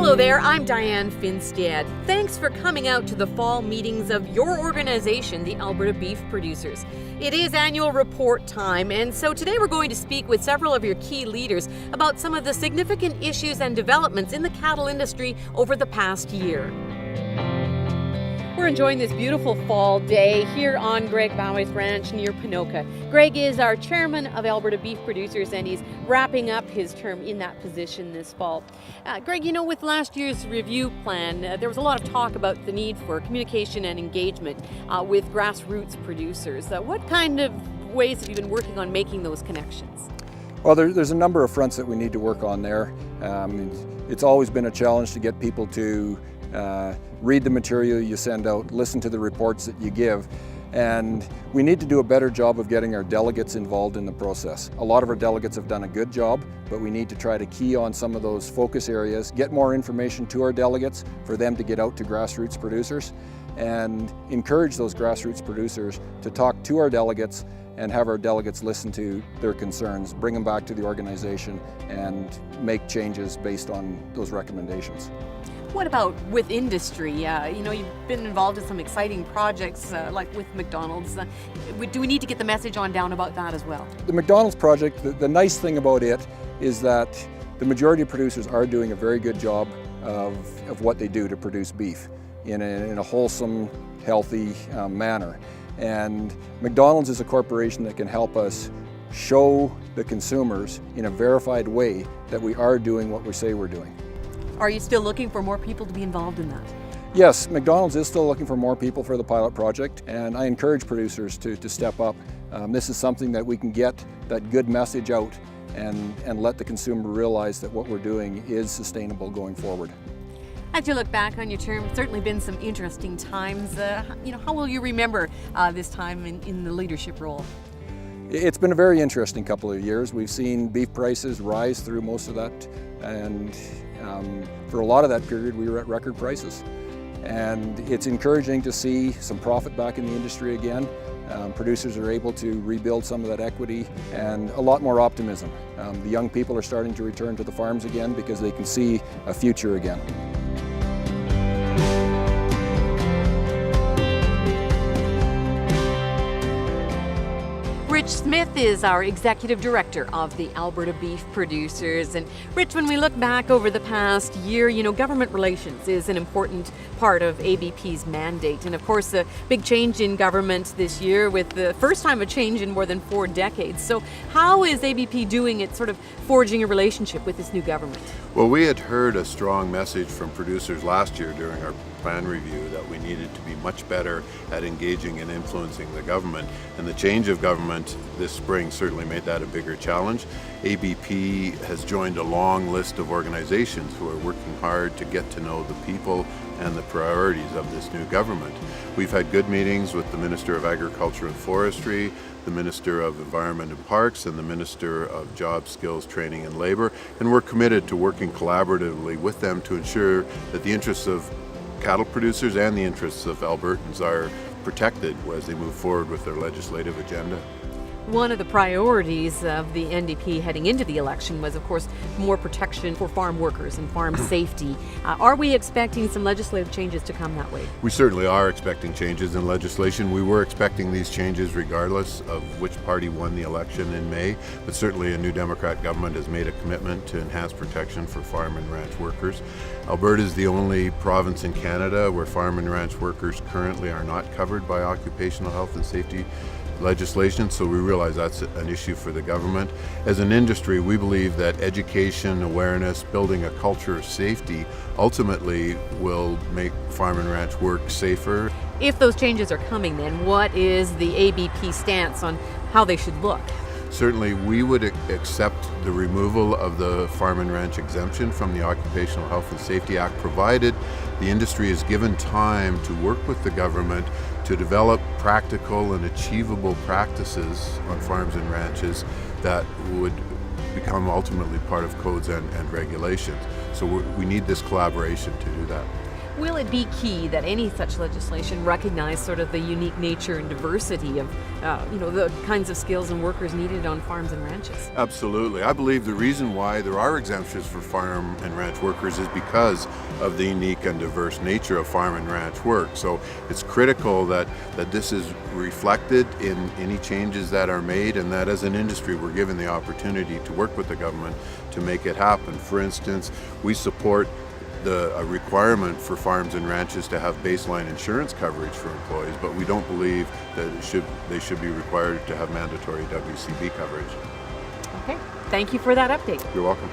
Hello there, I'm Diane Finstad. Thanks for coming out to the fall meetings of your organization, the Alberta Beef Producers. It is annual report time, and so today we're going to speak with several of your key leaders about some of the significant issues and developments in the cattle industry over the past year. We're enjoying this beautiful fall day here on Greg Bowie's ranch near Ponoka. Greg is our chairman of Alberta Beef Producers, and he's wrapping up his term in that position this fall. Greg, you know, with last year's review plan, there was a lot of talk about the need for communication and engagement with grassroots producers. What kind of ways have you been working on making those connections? Well, there's a number of fronts that we need to work on there. It's always been a challenge to get people to read the material you send out, listen to the reports that you give, and we need to do a better job of getting our delegates involved in the process. A lot of our delegates have done a good job, but we need to try to key on some of those focus areas, get more information to our delegates for them to get out to grassroots producers, and encourage those grassroots producers to talk to our delegates and have our delegates listen to their concerns, bring them back to the organization, and make changes based on those recommendations. What about with industry? You know, you've been involved in some exciting projects like with McDonald's. Do we need to get the message on down about that as well? The McDonald's project, the nice thing about it is that the majority of producers are doing a very good job of what they do to produce beef in a wholesome, healthy manner. And McDonald's is a corporation that can help us show the consumers in a verified way that we are doing what we say we're doing. Are you still looking for more people to be involved in that? Yes, McDonald's is still looking for more people for the pilot project, and I encourage producers to step up. This is something that we can get that good message out and let the consumer realize that what we're doing is sustainable going forward. As you look back on your term, it's certainly been some interesting times. You know, how will you remember this time in the leadership role? It's been a very interesting couple of years. We've seen beef prices rise through most of that, and for a lot of that period we were at record prices. And it's encouraging to see some profit back in the industry again. Producers are able to rebuild some of that equity, and a lot more optimism. The young people are starting to return to the farms again because they can see a future again. Rich Smith is our Executive Director of the Alberta Beef Producers. And Rich, when we look back over the past year, you know, government relations is an important part of ABP's mandate. And of course, a big change in government this year with the first time a change in more than 4 decades. So how is ABP doing at sort of forging a relationship with this new government? Well, we had heard a strong message from producers last year during our plan review that we needed to be much better at engaging and influencing the government. And the change of government this spring certainly made that a bigger challenge. ABP has joined a long list of organizations who are working hard to get to know the people and the priorities of this new government. We've had good meetings with the Minister of Agriculture and Forestry, the Minister of Environment and Parks, and the Minister of Jobs, Skills, Training and Labour, and we're committed to working collaboratively with them to ensure that the interests of cattle producers and the interests of Albertans are protected as they move forward with their legislative agenda. One of the priorities of the NDP heading into the election was, of course, more protection for farm workers and farm safety. Are we expecting some legislative changes to come that way? We certainly are expecting changes in legislation. We were expecting these changes regardless of which party won the election in May, but certainly a new Democrat government has made a commitment to enhance protection for farm and ranch workers. Alberta is the only province in Canada where farm and ranch workers currently are not covered by occupational health and safety legislation, so we realize that's an issue for the government. As an industry, we believe that education, awareness, building a culture of safety ultimately will make farm and ranch work safer. If those changes are coming, then what is the ABP stance on how they should look? Certainly, we would accept the removal of the farm and ranch exemption from the Occupational Health and Safety Act, provided the industry is given time to work with the government to develop practical and achievable practices on farms and ranches that would become ultimately part of codes and regulations. So we need this collaboration to do that. Will it be key that any such legislation recognize sort of the unique nature and diversity of, the kinds of skills and workers needed on farms and ranches? Absolutely. I believe the reason why there are exemptions for farm and ranch workers is because of the unique and diverse nature of farm and ranch work. So it's critical that this is reflected in any changes that are made, and that as an industry we're given the opportunity to work with the government to make it happen. For instance, we support a requirement for farms and ranches to have baseline insurance coverage for employees, but we don't believe that they should be required to have mandatory WCB coverage. Okay, thank you for that update. You're welcome.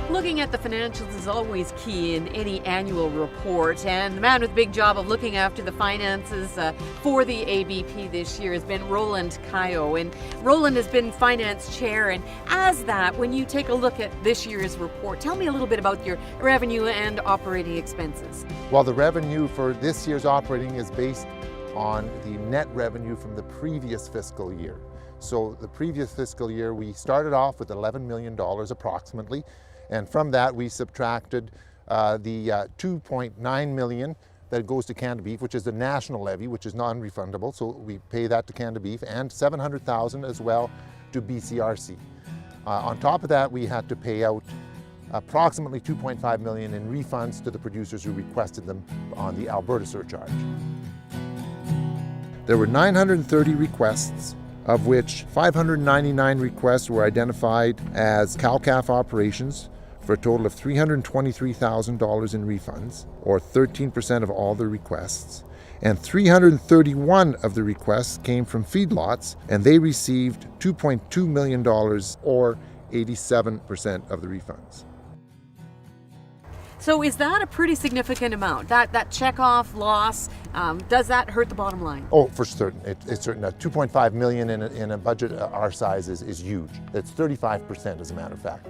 Looking at the financials is always key in any annual report, and the man with the big job of looking after the finances for the ABP this year has been Roland Caillot. And Roland has been finance chair, and as that, when you take a look at this year's report, tell me a little bit about your revenue and operating expenses. Well, the revenue for this year's operating is based on the net revenue from the previous fiscal year. So the previous fiscal year, we started off with $11 million approximately. And from that, we subtracted the $2.9 million that goes to Canada Beef, which is the national levy, which is non-refundable. So we pay that to Canada Beef, and $700,000 as well to BCRC. On top of that, we had to pay out approximately $2.5 million in refunds to the producers who requested them on the Alberta surcharge. There were 930 requests, of which 599 requests were identified as cow-calf operations, for a total of $323,000 in refunds, or 13% of all the requests. And 331 of the requests came from feedlots, and they received $2.2 million, or 87% of the refunds. So is that a pretty significant amount? That check-off loss, does that hurt the bottom line? Oh, for certain. It's certain. $2.5 million in a budget our size is huge. It's 35%, as a matter of fact.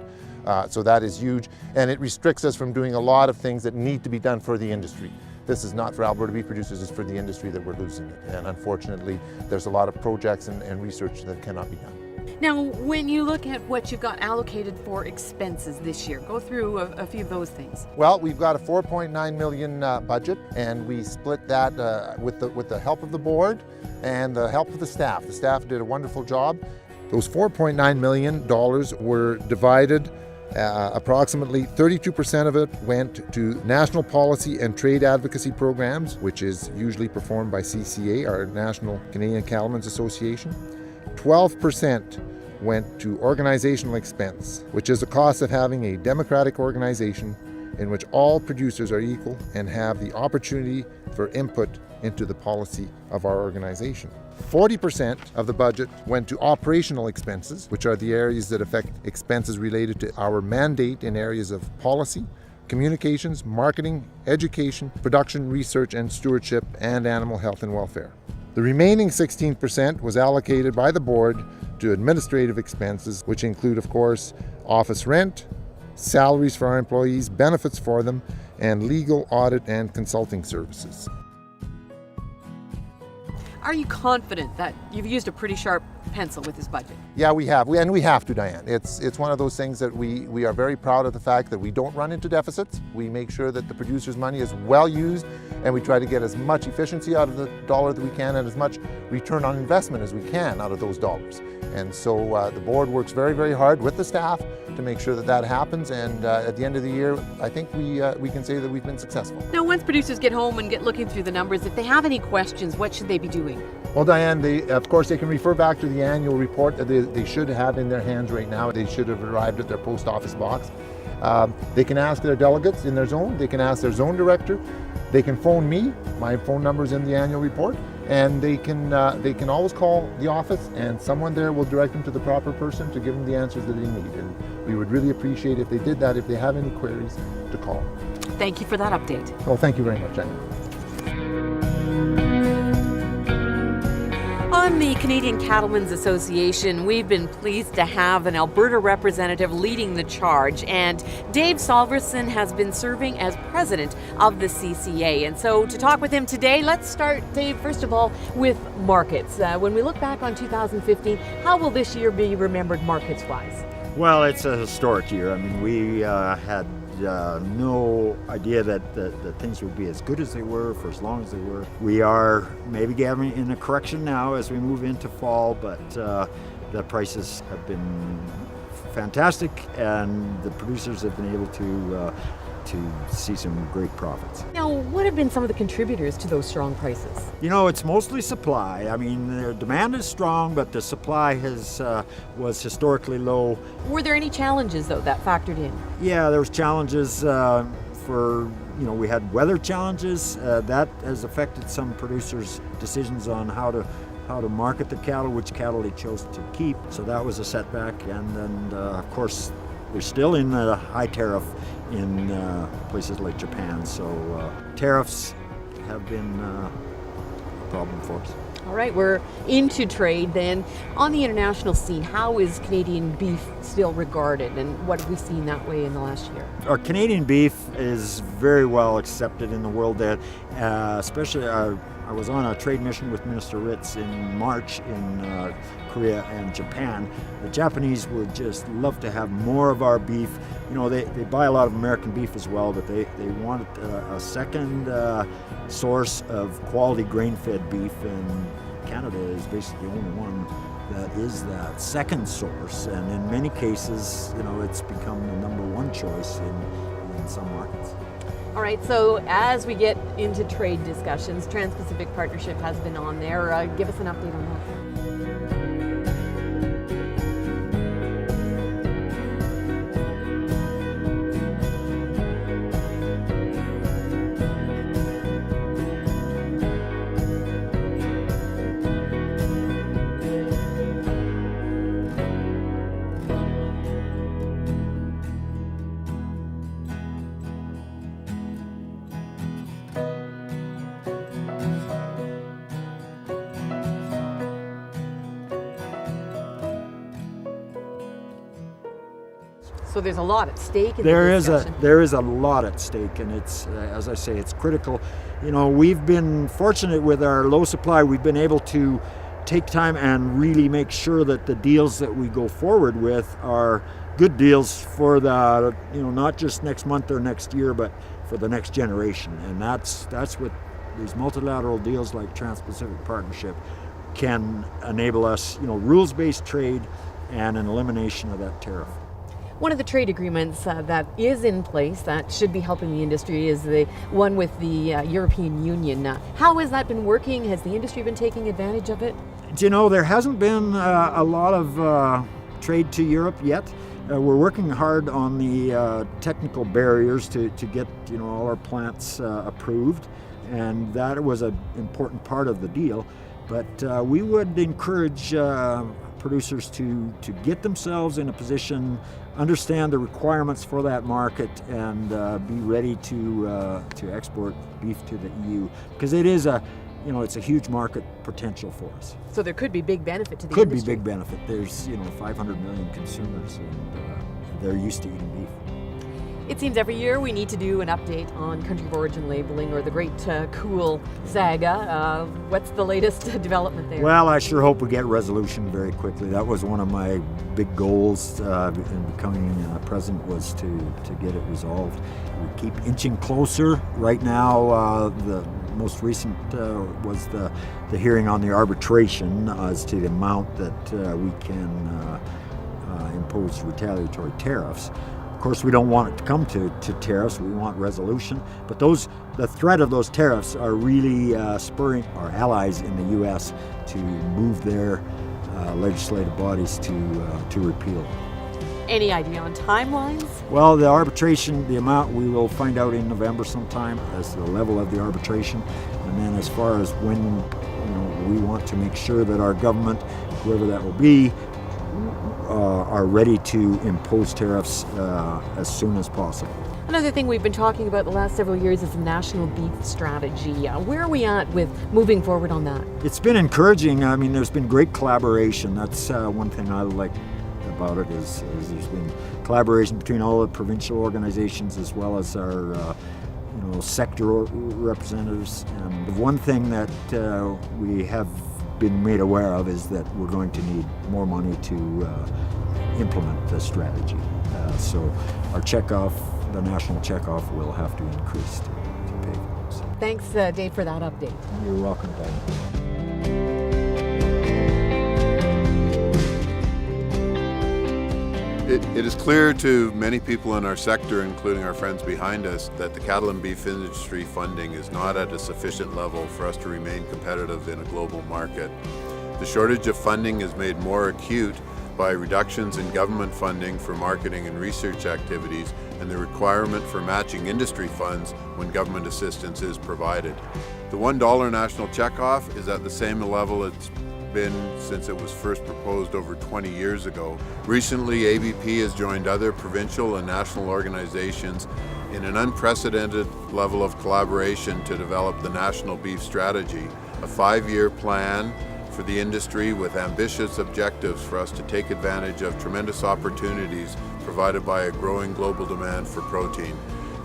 So that is huge, and it restricts us from doing a lot of things that need to be done for the industry. This is not for Alberta beef producers, it's for the industry that we're losing it. And unfortunately, there's a lot of projects and research that cannot be done. Now, when you look at what you've got allocated for expenses this year, go through a few of those things. Well, we've got a $4.9 million budget, and we split that with the help of the board and the help of the staff. The staff did a wonderful job. Those $4.9 million were divided. Approximately 32% of it went to national policy and trade advocacy programs, which is usually performed by CCA, our National Canadian Cattlemen's Association. 12% went to organizational expense, which is the cost of having a democratic organization in which all producers are equal and have the opportunity for input into the policy of our organization. 40% of the budget went to operational expenses, which are the areas that affect expenses related to our mandate in areas of policy, communications, marketing, education, production, research and stewardship, and animal health and welfare. The remaining 16% was allocated by the board to administrative expenses, which include, of course, office rent, salaries for our employees, benefits for them, and legal, audit, and consulting services. Are you confident that you've used a pretty sharp pencil with this budget? Yeah, we have. And we have to, Diane. It's one of those things that we are very proud of the fact that we don't run into deficits. We make sure that the producer's money is well used, and we try to get as much efficiency out of the dollar that we can and as much return on investment as we can out of those dollars. And so the board works very, very hard with the staff to make sure that happens, and at the end of the year, I think we can say that we've been successful. Now, once producers get home and get looking through the numbers, if they have any questions, what should they be doing? Well, Diane, of course, they can refer back to the annual report that they should have in their hands right now. They should have arrived at their post office box. They can ask their delegates in their zone. They can ask their zone director. They can phone me. My phone number is in the annual report. And they can always call the office, and someone there will direct them to the proper person to give them the answers that they need. And we would really appreciate if they did that, if they have any queries, to call. Thank you for that update. Well, thank you very much, Annie. On the Canadian Cattlemen's Association, we've been pleased to have an Alberta representative leading the charge, and Dave Salverson has been serving as president of the CCA. And so to talk with him today, let's start, Dave, first of all, with markets. When we look back on 2015, how will this year be remembered markets-wise? Well, it's a historic year. I mean, we had no idea that things would be as good as they were for as long as they were. We are maybe getting in a correction now as we move into fall, but the prices have been fantastic, and the producers have been able to see some great profits. Now, what have been some of the contributors to those strong prices? You know, it's mostly supply. I mean, the demand is strong, but the supply was historically low. Were there any challenges, though, that factored in? Yeah, there was challenges we had weather challenges. That has affected some producers' decisions on how to market the cattle, which cattle they chose to keep. So that was a setback. And then, of course, they're still in a high tariff in places like Japan. So tariffs have been a problem for us. All right, we're into trade then. On the international scene, how is Canadian beef still regarded, and what have we seen that way in the last year? Our Canadian beef is very well accepted in the world, especially I was on a trade mission with Minister Ritz in March in Korea and Japan. The Japanese would just love to have more of our beef. You know, they buy a lot of American beef as well, but they wanted a second source of quality grain-fed beef, and Canada is basically the only one that is that second source, and in many cases, you know, it's become the number one choice in some markets. All right, so as we get into trade discussions, Trans-Pacific Partnership has been on there. Give us an update on that. So there's a lot at stake in the discussion. There is a lot at stake, and it's as I say, it's critical. You know, we've been fortunate with our low supply. We've been able to take time and really make sure that the deals that we go forward with are good deals for the, you know, not just next month or next year, but for the next generation. And that's what these multilateral deals like Trans-Pacific Partnership can enable us. You know, rules-based trade and an elimination of that tariff. One of the trade agreements that is in place that should be helping the industry is the one with the European Union. How has that been working? Has the industry been taking advantage of it? You know, there hasn't been a lot of trade to Europe yet. We're working hard on the technical barriers to get, you know, all our plants approved, and that was an important part of the deal. But we would encourage producers to get themselves in a position, understand the requirements for that market, and be ready to export beef to the EU, because it is it's a huge market potential for us. So there could be big benefit to the industry. Could be big benefit. There's 500 million consumers, and they're used to eating beef. It seems every year we need to do an update on country of origin labeling, or the great cool saga. What's the latest development there? Well, I sure hope we get resolution very quickly. That was one of my big goals in becoming president, was to get it resolved. We keep inching closer. Right now, the most recent was the hearing on the arbitration as to the amount that we can impose retaliatory tariffs. Of course, we don't want it to come to tariffs. We want resolution. But the threat of those tariffs are really spurring our allies in the U.S. to move their legislative bodies to repeal. Any idea on timelines? Well, the arbitration, the amount, we will find out in November sometime as the level of the arbitration. And then as far as when we want to make sure that our government, whoever that will be, are ready to impose tariffs as soon as possible. Another thing we've been talking about the last several years is the national beef strategy. Where are we at with moving forward on that? It's been encouraging. I mean, there's been great collaboration. That's one thing I like about it is there's been collaboration between all the provincial organizations as well as our sector representatives. And the one thing that we have been made aware of is that we're going to need more money to implement the strategy. So our checkoff, the national checkoff, will have to increase to pay for those. Thanks, Dave, for that update. You're welcome, Patty. It is clear to many people in our sector, including our friends behind us, that the cattle and beef industry funding is not at a sufficient level for us to remain competitive in a global market. The shortage of funding is made more acute by reductions in government funding for marketing and research activities and the requirement for matching industry funds when government assistance is provided. The $1 national checkoff is at the same level it's been since it was first proposed over 20 years ago. Recently, ABP has joined other provincial and national organizations in an unprecedented level of collaboration to develop the National Beef Strategy, a 5-year plan for the industry with ambitious objectives for us to take advantage of tremendous opportunities provided by a growing global demand for protein.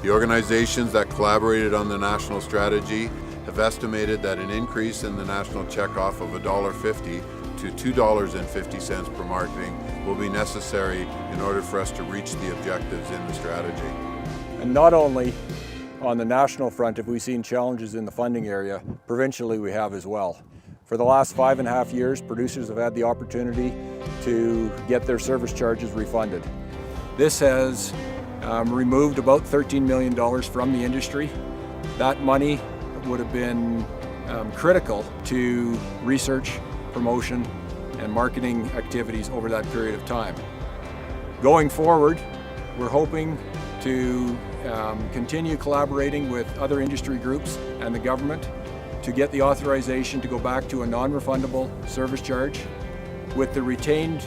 The organizations that collaborated on the national strategy have estimated that an increase in the national checkoff of $1.50 to $2.50 per marketing will be necessary in order for us to reach the objectives in the strategy. And not only on the national front have we seen challenges in the funding area, provincially we have as well. For the last 5.5 years, producers have had the opportunity to get their service charges refunded. This has removed about $13 million from the industry. That money would have been critical to research, promotion, and marketing activities over that period of time. Going forward, we're hoping to continue collaborating with other industry groups and the government to get the authorization to go back to a non-refundable service charge with the retained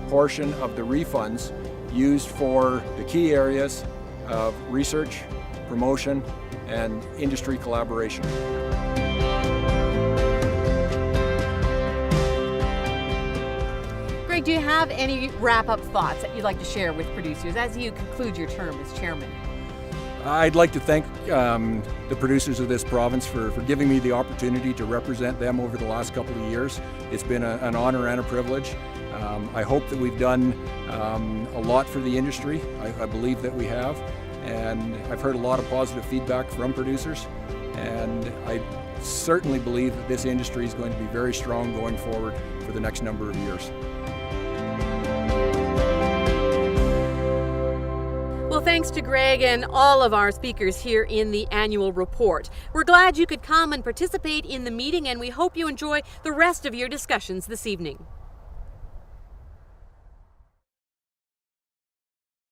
portion of the refunds used for the key areas of research, promotion, and industry collaboration. Greg, do you have any wrap-up thoughts that you'd like to share with producers as you conclude your term as chairman? I'd like to thank the producers of this province for giving me the opportunity to represent them over the last couple of years. It's been an honor and a privilege. I hope that we've done a lot for the industry. I believe that we have. And I've heard a lot of positive feedback from producers, and I certainly believe that this industry is going to be very strong going forward for the next number of years. Well, thanks to Greg and all of our speakers here in the annual report. We're glad you could come and participate in the meeting, and we hope you enjoy the rest of your discussions this evening.